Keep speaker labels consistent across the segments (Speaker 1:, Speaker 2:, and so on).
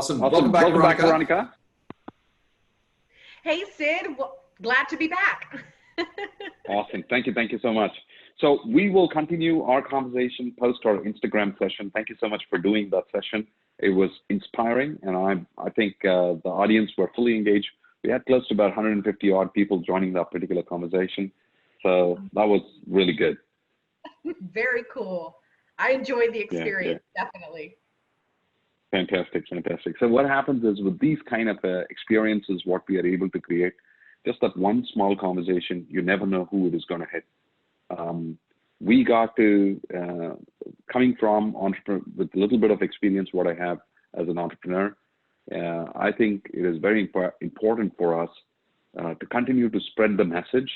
Speaker 1: Awesome.
Speaker 2: Awesome.
Speaker 1: Welcome back, Veronica.
Speaker 2: Veronica.
Speaker 3: Hey, Sid. Glad to be back.
Speaker 2: Awesome. Thank you. Thank you so much. So we will continue our conversation post our Instagram session. Thank you so much for doing that session. It was inspiring, and I think the audience were fully engaged. We had close to about 150 odd people joining that particular conversation. So that was really good.
Speaker 3: Very cool. I enjoyed the experience, definitely.
Speaker 2: Fantastic, fantastic. So what happens is with these kind of experiences, what we are able to create, just that one small conversation, you never know who it is going to hit. We got to, coming from entrepreneur with a little bit of experience, what I have as an entrepreneur, I think it is very important for us to continue to spread the message.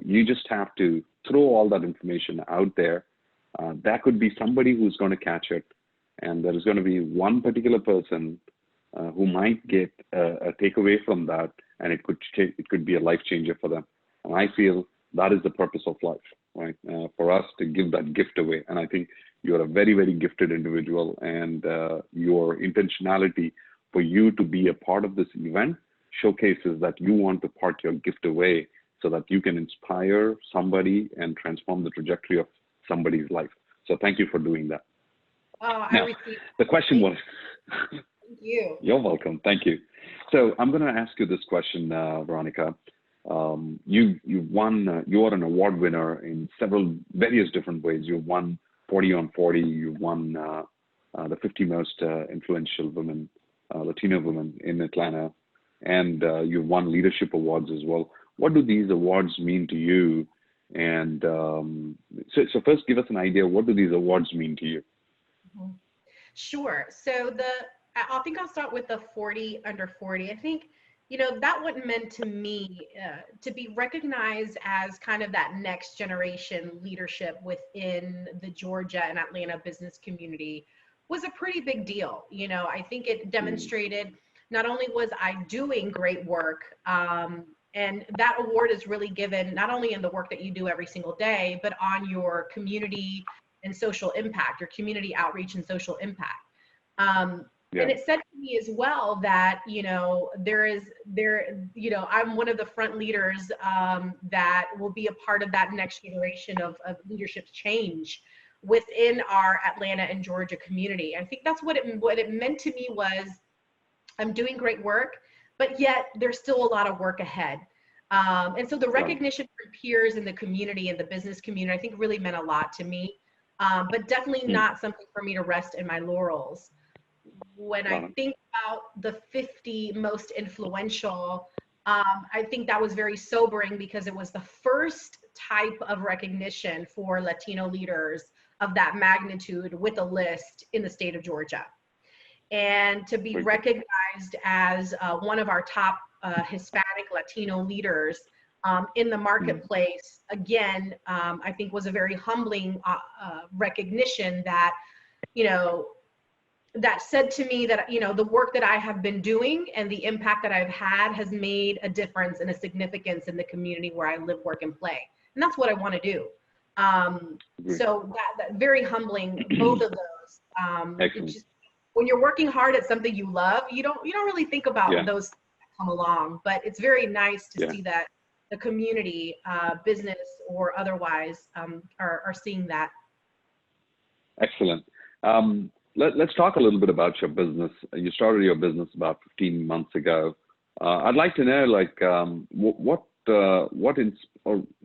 Speaker 2: You just have to throw all that information out there. That could be somebody who's going to catch it, and there is going to be one particular person who might get a takeaway from that, and it could be a life changer for them. And I feel that is the purpose of life, right? For us to give that gift away. And I think you're a very, very gifted individual, and your intentionality for you to be a part of this event showcases that you want to part your gift away so that you can inspire somebody and transform the trajectory of somebody's life. So thank you for doing that.
Speaker 3: Oh,
Speaker 2: now, the question was,
Speaker 3: thank you.
Speaker 2: You're welcome. Thank you. So I'm going to ask you this question, Veronica. You've won, you are an award winner in various different ways. You've won 40 on 40. You've won the 50 most influential women, Latino women in Atlanta, and you've won leadership awards as well. What do these awards mean to you? And so first, give us an idea. What do these awards mean to you?
Speaker 3: Sure. So I think I'll start with the 40 under 40. I think, that what meant to me to be recognized as kind of that next generation leadership within the Georgia and Atlanta business community was a pretty big deal. I think it demonstrated not only was I doing great work, and that award is really given not only in the work that you do every single day, but on your community and social impact, your community outreach and social impact. And it said to me as well that, I'm one of the front leaders that will be a part of that next generation of leadership change within our Atlanta and Georgia community. I think that's what it meant to me was I'm doing great work, but yet there's still a lot of work ahead. And so the recognition from peers in the community and the business community, I think really meant a lot to me, but definitely not something for me to rest in my laurels. When I think about the 50 most influential, I think that was very sobering because it was the first type of recognition for Latino leaders of that magnitude with a list in the state of Georgia. And to be recognized as one of our top Hispanic Latino leaders in the marketplace, again, I think was a very humbling recognition that, that said to me that, the work that I have been doing and the impact that I've had has made a difference and a significance in the community where I live, work, and play. And that's what I want to do. So that very humbling, both of those. It's just, when you're working hard at something you love, you don't really think about those that come along, but it's very nice to see that the community, business or otherwise, are seeing that.
Speaker 2: Excellent. Let's talk a little bit about your business. You started your business about 15 months ago. I'd like to know,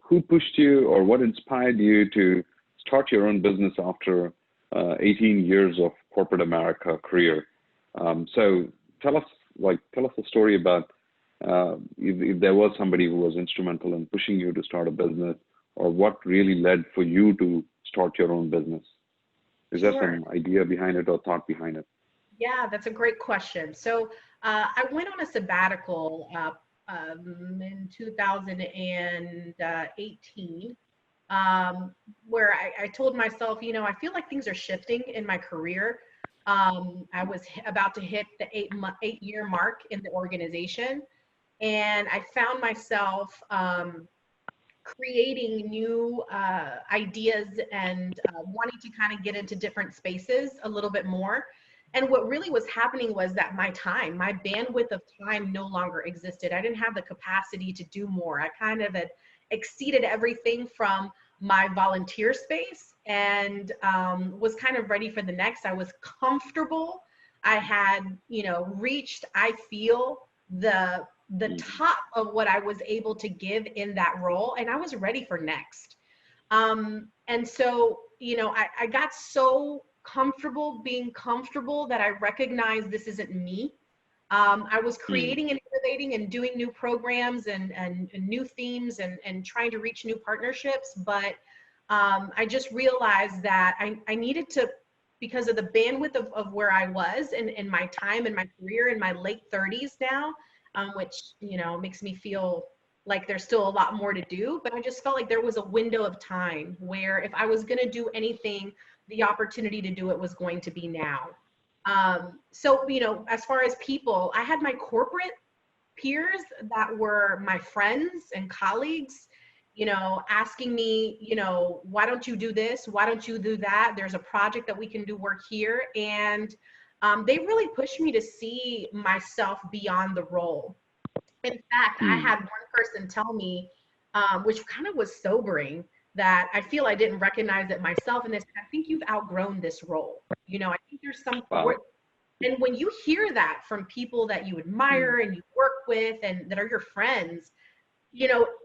Speaker 2: who pushed you, or what inspired you to start your own business after 18 years of corporate America career. So tell us a story about if there was somebody who was instrumental in pushing you to start a business, or what really led for you to start your own business. Is there some idea behind it or thought behind it?
Speaker 3: Yeah, that's a great question. So I went on a sabbatical in 2018, where I told myself, I feel like things are shifting in my career. I was about to hit the 8-year mark in the organization, and I found myself creating new ideas and wanting to kind of get into different spaces a little bit more. And what really was happening was that my bandwidth of time no longer existed. I didn't have the capacity to do more. I kind of had exceeded everything from my volunteer space and was kind of ready for the next. I was comfortable. I had, reached, I feel, the top of what I was able to give in that role, and I was ready for next. And so, I got so comfortable being comfortable that I recognized this isn't me. I was creating and innovating and doing new programs and new themes and trying to reach new partnerships. But I just realized that I needed to, because of the bandwidth of where I was in my time in my career in my late 30s now, which, makes me feel like there's still a lot more to do, but I just felt like there was a window of time where if I was going to do anything, the opportunity to do it was going to be now. So, as far as people, I had my corporate peers that were my friends and colleagues, asking me, why don't you do this? Why don't you do that? There's a project that we can do work here. And they really pushed me to see myself beyond the role. In fact, I had one person tell me, which kind of was sobering, that I feel I didn't recognize it myself. And they said, I think you've outgrown this role. I think there's some, and when you hear that from people that you admire and you work with and that are your friends,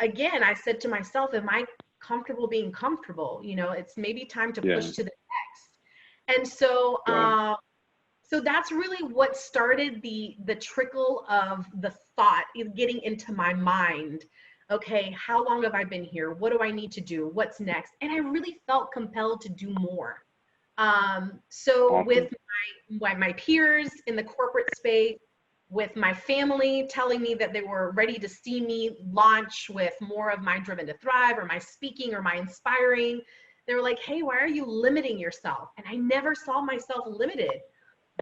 Speaker 3: again, I said to myself, am I comfortable being comfortable? It's maybe time to push to the next. And so, so that's really what started the trickle of the thought getting into my mind. Okay, how long have I been here? What do I need to do? What's next? And I really felt compelled to do more. So with my peers in the corporate space, with my family telling me that they were ready to see me launch with more of my Driven to Thrive or my speaking or my inspiring, they were like, hey, why are you limiting yourself? And I never saw myself limited,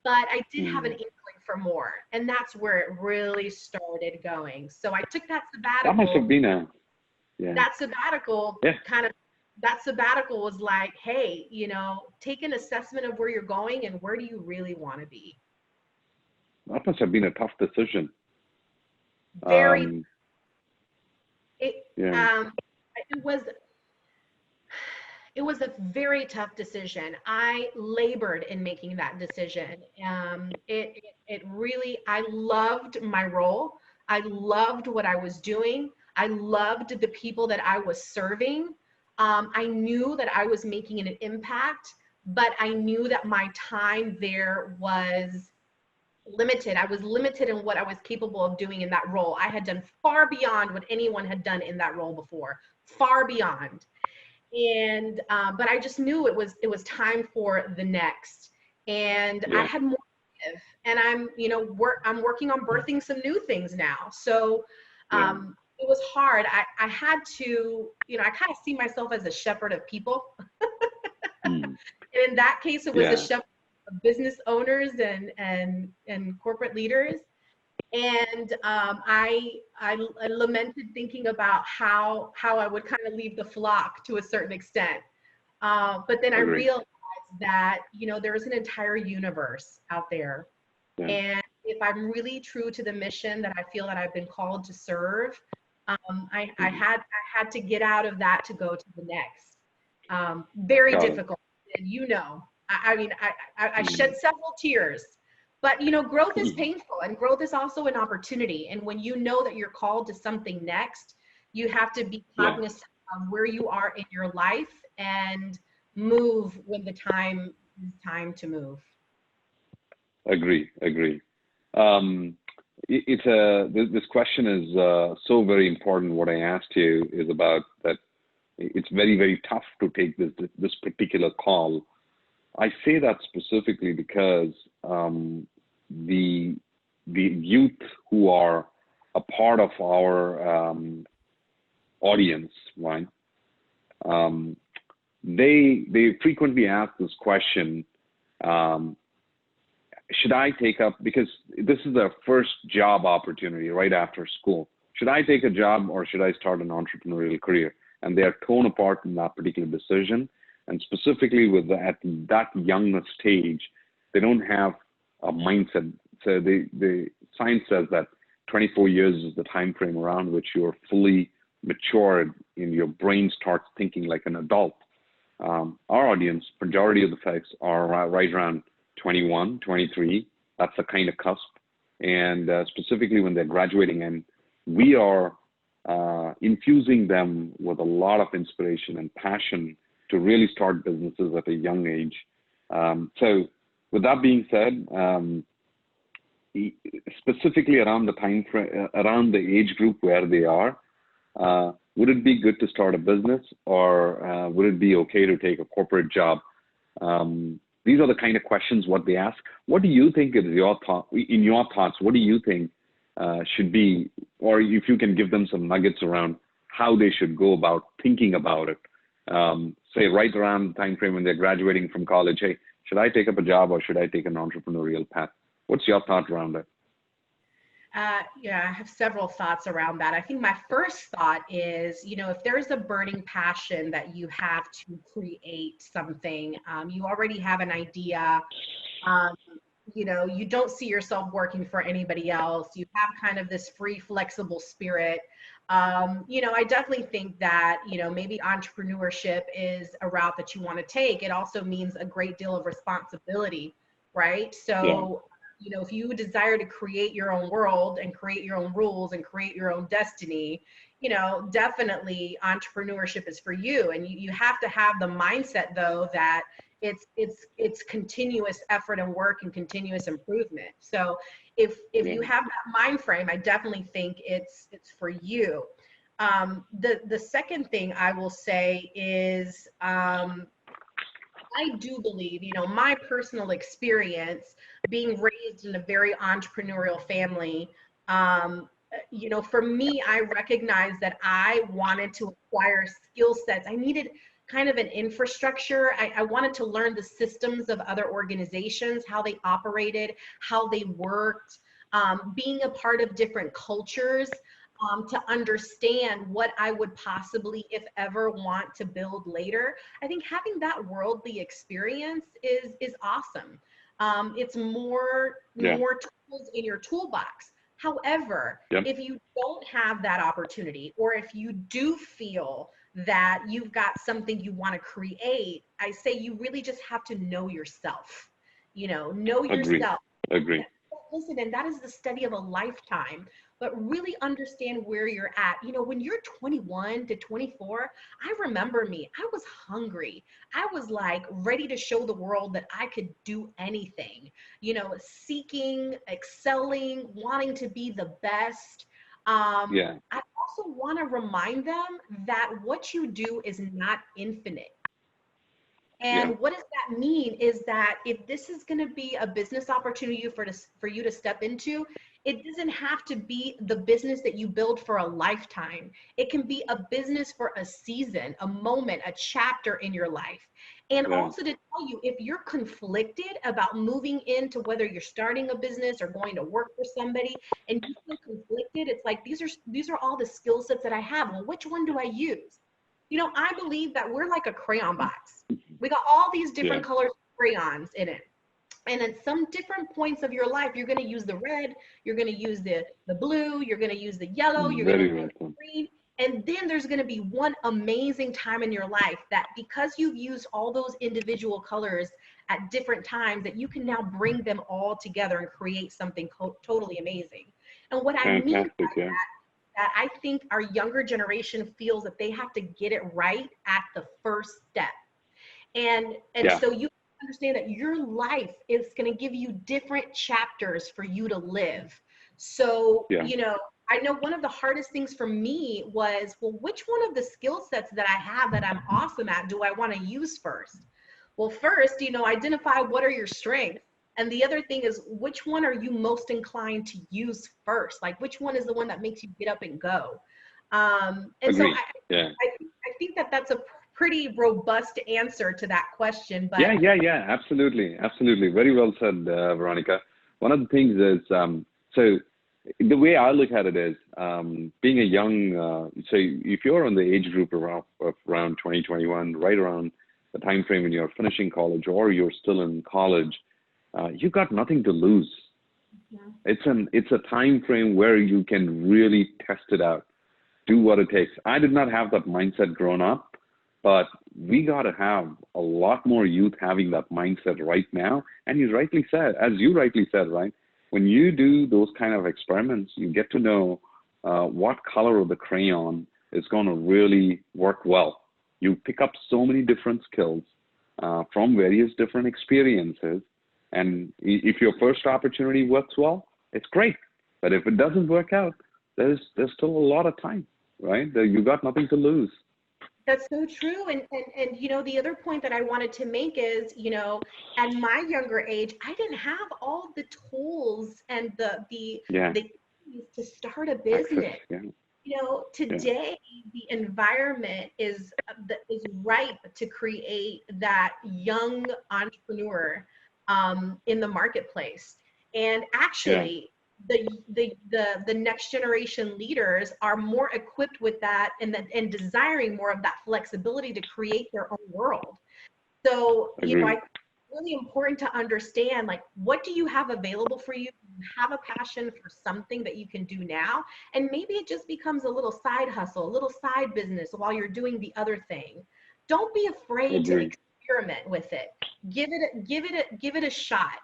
Speaker 3: but I did have an inkling for more. And that's where it really started going. So I took that sabbatical.
Speaker 2: That must have been
Speaker 3: that sabbatical that sabbatical was like, hey, take an assessment of where you're going and where do you really want to be?
Speaker 2: That must have been a tough decision.
Speaker 3: Very. It was a very tough decision. I labored in making that decision. It really, I loved my role. I loved what I was doing. I loved the people that I was serving. I knew that I was making an impact, but I knew that my time there was limited. I was limited in what I was capable of doing in that role. I had done far beyond what anyone had done in that role before, far beyond. And but I just knew it was time for the next. And I had more to give. And I'm working on birthing some new things now. So it was hard. I had to, I kind of see myself as a shepherd of people. And in that case, it was a shepherd of business owners and corporate leaders. And I lamented thinking about how I would kind of leave the flock to a certain extent. But then I realized that, there is an entire universe out there. And if I'm really true to the mission that I feel that I've been called to serve, I had to get out of that to go to the next. Very difficult. And I shed several tears. But, growth is painful and growth is also an opportunity. And when you know that you're called to something next, you have to be cognizant of where you are in your life and move when the time is time to move. Agree.
Speaker 2: This question is so very important. What I asked you is about that it's very, very tough to take this particular call. I say that specifically because the youth who are a part of our audience, right? They frequently ask this question: should I take up, because this is their first job opportunity right after school? Should I take a job or should I start an entrepreneurial career? And they are torn apart in that particular decision. And specifically at that young stage, they don't have mindset. So the science says that 24 years is the time frame around which you're fully matured and your brain starts thinking like an adult. Our audience, majority of the folks are right around 21, 23. That's the kind of cusp. And specifically when they're graduating, and we are infusing them with a lot of inspiration and passion to really start businesses at a young age. So with that being said, specifically around the time frame, around the age group where they are, would it be good to start a business, or would it be okay to take a corporate job? These are the kind of questions what they ask. What do you think is your thought? In your thoughts, what do you think should be, or if you can give them some nuggets around how they should go about thinking about it? Say right around the time frame when they're graduating from college. Hey, should I take up a job or should I take an entrepreneurial path? What's your thought around it?
Speaker 3: Yeah, I have several thoughts around that. I think my first thought is, if there's a burning passion that you have to create something, you already have an idea, you don't see yourself working for anybody else. You have kind of this free, flexible spirit. I definitely think that, maybe entrepreneurship is a route that you want to take. It also means a great deal of responsibility, right? So, if you desire to create your own world and create your own rules and create your own destiny, definitely entrepreneurship is for you. And you have to have the mindset, though, that it's continuous effort and work and continuous improvement. So if you have that mind frame, I definitely think it's for you. The second thing I will say is, I do believe, my personal experience being raised in a very entrepreneurial family, for me, I recognized that I wanted to acquire skill sets. I needed kind of an infrastructure. I wanted to learn the systems of other organizations, how they operated, how they worked, being a part of different cultures, to understand what I would possibly, if ever, want to build later. I think having that worldly experience is awesome. It's more tools in your toolbox. However, if you don't have that opportunity, or if you do feel that you've got something you want to create, I say you really just have to know yourself. Know yourself.
Speaker 2: Agree.
Speaker 3: Listen, and that is the study of a lifetime. But really understand where you're at. When you're 21 to 24, I remember me, I was hungry. I was like ready to show the world that I could do anything, seeking, excelling, wanting to be the best. I also want to remind them that what you do is not infinite. And what does that mean is that if this is going to be a business opportunity for you to step into, it doesn't have to be the business that you build for a lifetime. It can be a business for a season, a moment, a chapter in your life. And also to tell you, if you're conflicted about moving into whether you're starting a business or going to work for somebody and you feel conflicted, it's like, these are all the skill sets that I have. Well, which one do I use? I believe that we're like a crayon box. We got all these different colors of crayons in it. And at some different points of your life, you're going to use the red, you're going to use the blue, you're going to use the yellow, you're going to use the green. And then there's going to be one amazing time in your life that because you've used all those individual colors at different times, that you can now bring them all together and create something totally amazing. And what I mean by that I think our younger generation feels that they have to get it right at the first step. And so you understand that your life is going to give you different chapters for you to live. So, I know one of the hardest things for me was, well, which one of the skill sets that I have that I'm awesome at do I want to use first? Well, first, identify what are your strengths. And the other thing is, which one are you most inclined to use first? Like, which one is the one that makes you get up and go? So I think that that's a pretty robust answer to that question. But
Speaker 2: absolutely. Very well said, Veronica. One of the things is, so the way I look at it is, being a young, so if you're on the age group around 2021, right around the time frame when you're finishing college or you're still in college, you got nothing to lose.
Speaker 3: Yeah.
Speaker 2: It's a time frame where you can really test it out, do what it takes. I did not have that mindset growing up, but we got to have a lot more youth having that mindset right now. And you rightly said, as you rightly said, right? When you do those kind of experiments, you get to know what color of the crayon is going to really work well. You pick up so many different skills from various different experiences. And if your first opportunity works well, it's great. But if it doesn't work out, there's still a lot of time, right? You got nothing to lose.
Speaker 3: That's so true. And you know, the other point that I wanted to make is, you know, at my younger age, I didn't have all the tools and the keys to start a business.
Speaker 2: Access, yeah.
Speaker 3: You know, today the environment is ripe to create that young entrepreneur in the marketplace. And actually, the next generation leaders are more equipped with that and desiring more of that flexibility to create their own world. So, you know, I think it's really important to understand, like, what do you have available for you? You have a passion for something that you can do now, and maybe it just becomes a little side hustle, a little side business while you're doing the other thing. Don't be afraid to experiment with it. Give it a shot.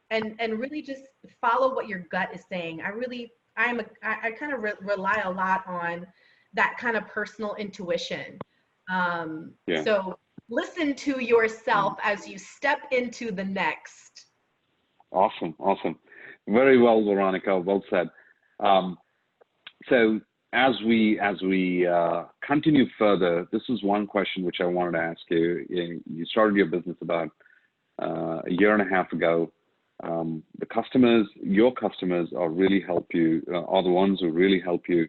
Speaker 3: And really just follow what your gut is saying. I kind of rely a lot on that kind of personal intuition. So listen to yourself as you step into the next.
Speaker 2: Awesome. Very well, Veronica, well said. So as we continue further, this is one question which I wanted to ask you. You started your business about a year and a half ago. The customers, your customers, are really help you, are the ones who really help you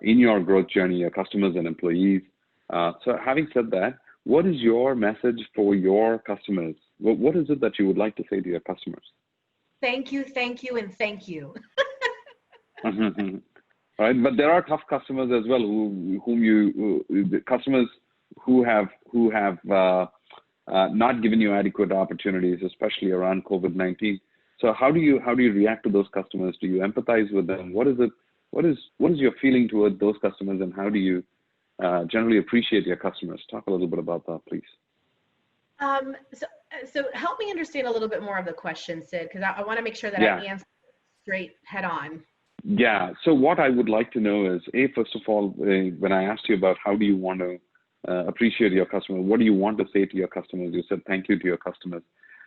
Speaker 2: in your growth journey, your customers and employees. So having said that, what is your message for your customers? What is it that you would like to say to your customers?
Speaker 3: Thank you, and thank you.
Speaker 2: Right, but there are tough customers as well, the customers who have not given you adequate opportunities, especially around COVID-19. So how do you react to those customers? Do you empathize with them? What is your feeling toward those customers, and how do you generally appreciate your customers? Talk a little bit about that, please.
Speaker 3: So help me understand a little bit more of the question, Sid, because I want to make sure that I answer straight head on.
Speaker 2: Yeah. So what I would like to know is, first of all, when I asked you about how do you want to appreciate your customer, what do you want to say to your customers? You said thank you to your customers.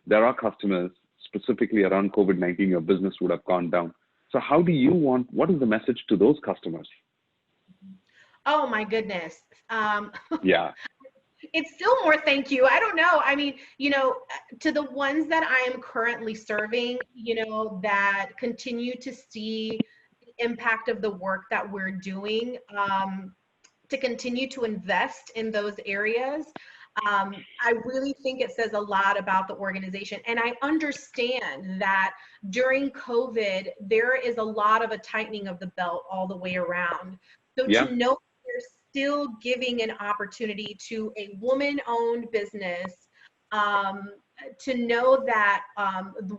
Speaker 2: There are customers, specifically around COVID-19, your business would have gone down. So what is the message to those customers?
Speaker 3: Oh my goodness.
Speaker 2: Yeah.
Speaker 3: It's still more thank you. I don't know. I mean, you know, to the ones that I am currently serving, you know, that continue to see the impact of the work that we're doing, to continue to invest in those areas. I really think it says a lot about the organization. And I understand that during COVID, there is a lot of a tightening of the belt all the way around. So to know they're still giving an opportunity to a woman-owned business, to know that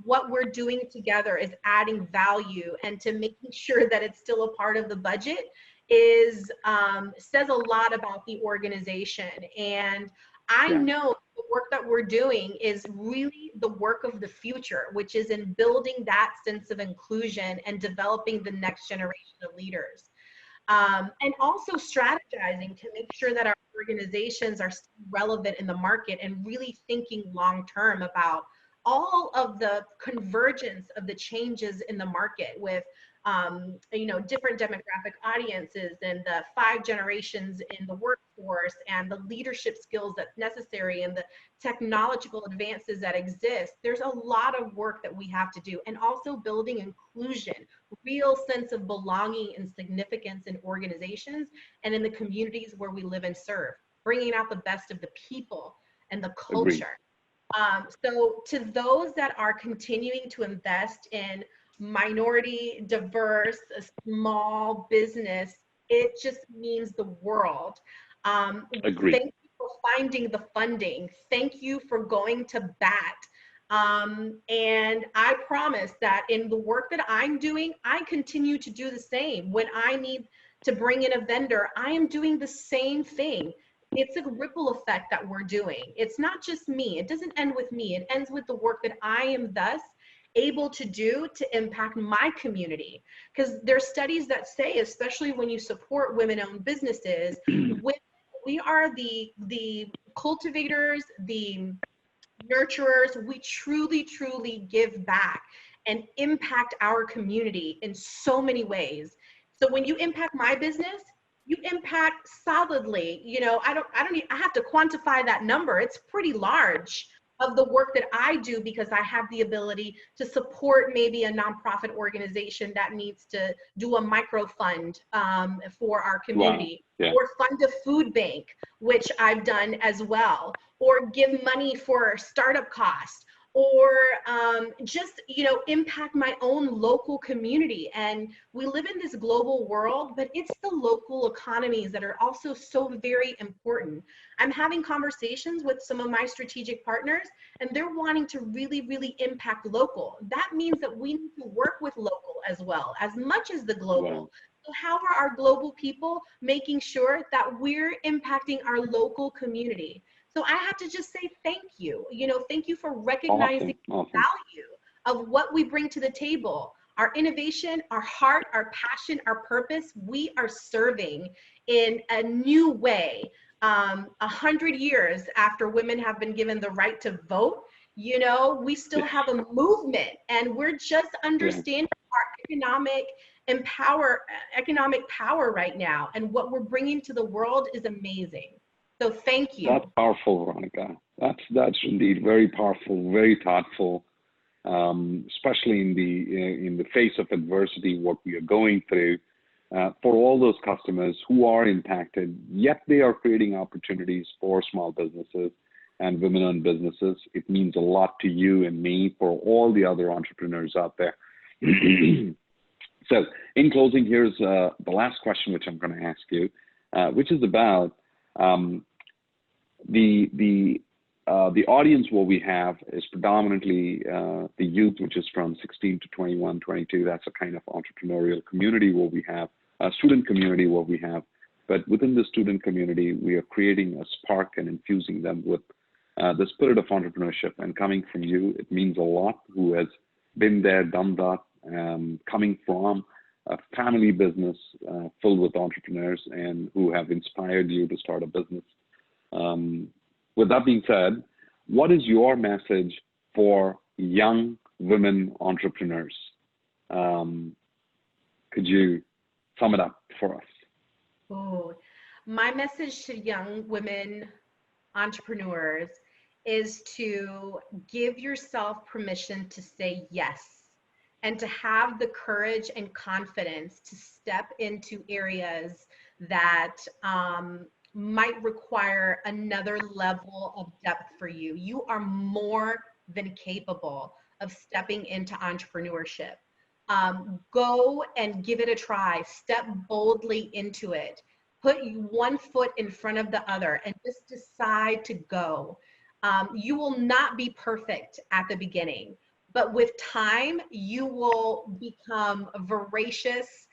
Speaker 3: what we're doing together is adding value, and to making sure that it's still a part of the budget is says a lot about the organization. And I know the work that we're doing is really the work of the future, which is in building that sense of inclusion and developing the next generation of leaders. And also strategizing to make sure that our organizations are still relevant in the market, and really thinking long-term about all of the convergence of the changes in the market with you know, different demographic audiences and the 5 generations in the workforce, and the leadership skills that's necessary, and the technological advances that exist. There's a lot of work that we have to do, and also building inclusion, real sense of belonging and significance in organizations and in the communities where we live and serve, bringing out the best of the people and the culture. So to those that are continuing to invest in minority, diverse, small business, it just means the world. Thank you for finding the funding. Thank you for going to bat And I promise that in the work that I'm doing, I continue to do the same. When I need to bring in a vendor, I am doing the same thing. It's a ripple effect that we're doing. It's not just me. It doesn't end with me. It ends with the work that I am thus able to do to impact my community. Because there's studies that say, especially when you support women-owned businesses, we are the cultivators, the nurturers. We truly, truly give back and impact our community in so many ways. So when you impact my business, you impact solidly, you know, I have to quantify that number. It's pretty large of the work that I do, because I have the ability to support maybe a nonprofit organization that needs to do a micro fund for our community.
Speaker 2: Wow. Yeah.
Speaker 3: Or fund a food bank, which I've done as well, or give money for startup costs, or just, you know, impact my own local community. And we live in this global world, but it's the local economies that are also so very important. I'm having conversations with some of my strategic partners, and they're wanting to really, really impact local. That means that we need to work with local as well, as much as the global.
Speaker 2: Wow.
Speaker 3: So how are our global people making sure that we're impacting our local community? So I have to just say thank you. You know, thank you for recognizing
Speaker 2: Awesome.
Speaker 3: the value of what we bring to the table. Our innovation, our heart, our passion, our purpose, we are serving in a new way. 100 years after women have been given the right to vote, you know, we still have a movement, and we're just understanding our economic power right now. And what we're bringing to the world is amazing. So thank you.
Speaker 2: That's powerful, Veronica. That's indeed very powerful, very thoughtful, especially in the face of adversity, what we are going through. For all those customers who are impacted, yet they are creating opportunities for small businesses and women-owned businesses. It means a lot to you and me, for all the other entrepreneurs out there. So in closing, here's the last question, which I'm going to ask you, which is about the audience. What we have is predominantly the youth, which is from 16 to 21, 22. That's a kind of entrepreneurial community what we have, a student community what we have. But within the student community, we are creating a spark and infusing them with the spirit of entrepreneurship. And coming from you, it means a lot, who has been there, done that, coming from a family business filled with entrepreneurs, and who have inspired you to start a business. With that being said, what is your message for young women entrepreneurs? Could you sum it up for us?
Speaker 3: Oh, my message to young women entrepreneurs is to give yourself permission to say yes, and to have the courage and confidence to step into areas that might require another level of depth for you. You are more than capable of stepping into entrepreneurship. Go and give it a try. Step boldly into it. Put one foot in front of the other and just decide to go. You will not be perfect at the beginning, but with time, you will become voracious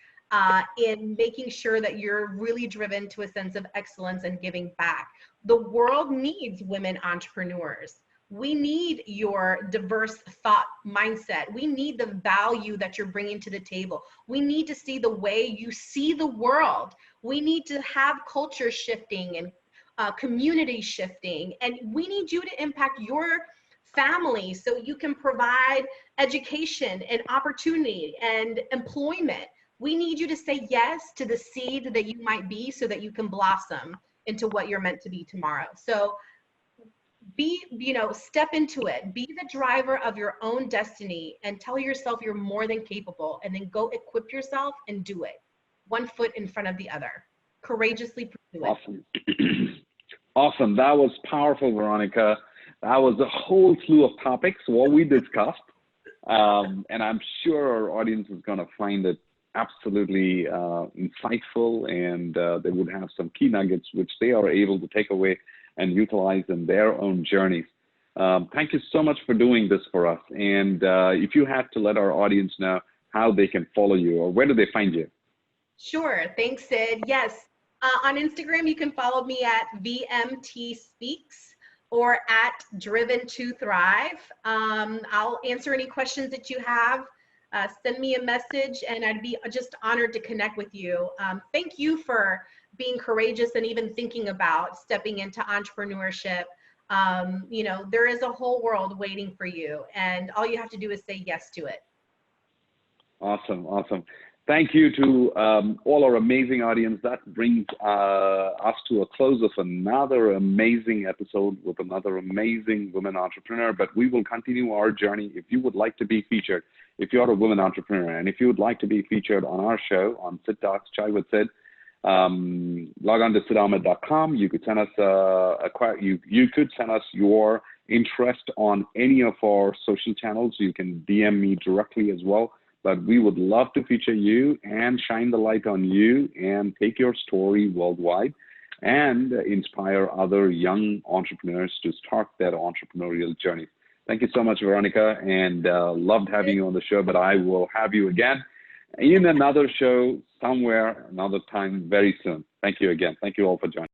Speaker 3: in making sure that you're really driven to a sense of excellence and giving back. The world needs women entrepreneurs. We need your diverse thought mindset. We need the value that you're bringing to the table. We need to see the way you see the world. We need to have culture shifting and community shifting. And we need you to impact your family so you can provide education and opportunity and employment. We need you to say yes to the seed that you might be so that you can blossom into what you're meant to be tomorrow. So step into it, be the driver of your own destiny, and tell yourself you're more than capable, and then go equip yourself and do it. One foot in front of the other. Courageously pursue it.
Speaker 2: Awesome. Awesome. That was powerful, Veronica. That was a whole slew of topics, what we discussed. And I'm sure our audience is going to find it absolutely insightful, and they would have some key nuggets which they are able to take away and utilize in their own journeys. Thank you so much for doing this for us. And if you had to let our audience know how they can follow you, or where do they find you?
Speaker 3: Sure. Thanks, Sid. Yes. On Instagram, you can follow me at VMT Speaks or at Driven to Thrive. I'll answer any questions that you have. Send me a message, and I'd be just honored to connect with you. Thank you for being courageous and even thinking about stepping into entrepreneurship. You know, there is a whole world waiting for you, and all you have to do is say yes to it.
Speaker 2: Awesome, awesome. Thank you to all our amazing audience. That brings us to a close of another amazing episode with another amazing woman entrepreneur. But we will continue our journey. If you would like to be featured, if you're a woman entrepreneur, and if you would like to be featured on our show on Sid Talks Chai with Sid, log on to sidahmed.com. You could send us you could send us your interest on any of our social channels. You can DM me directly as well. But we would love to feature you and shine the light on you and take your story worldwide and inspire other young entrepreneurs to start their entrepreneurial journey. Thank you so much, Veronica, and loved having you on the show, but I will have you again in another show somewhere, another time very soon. Thank you again. Thank you all for joining.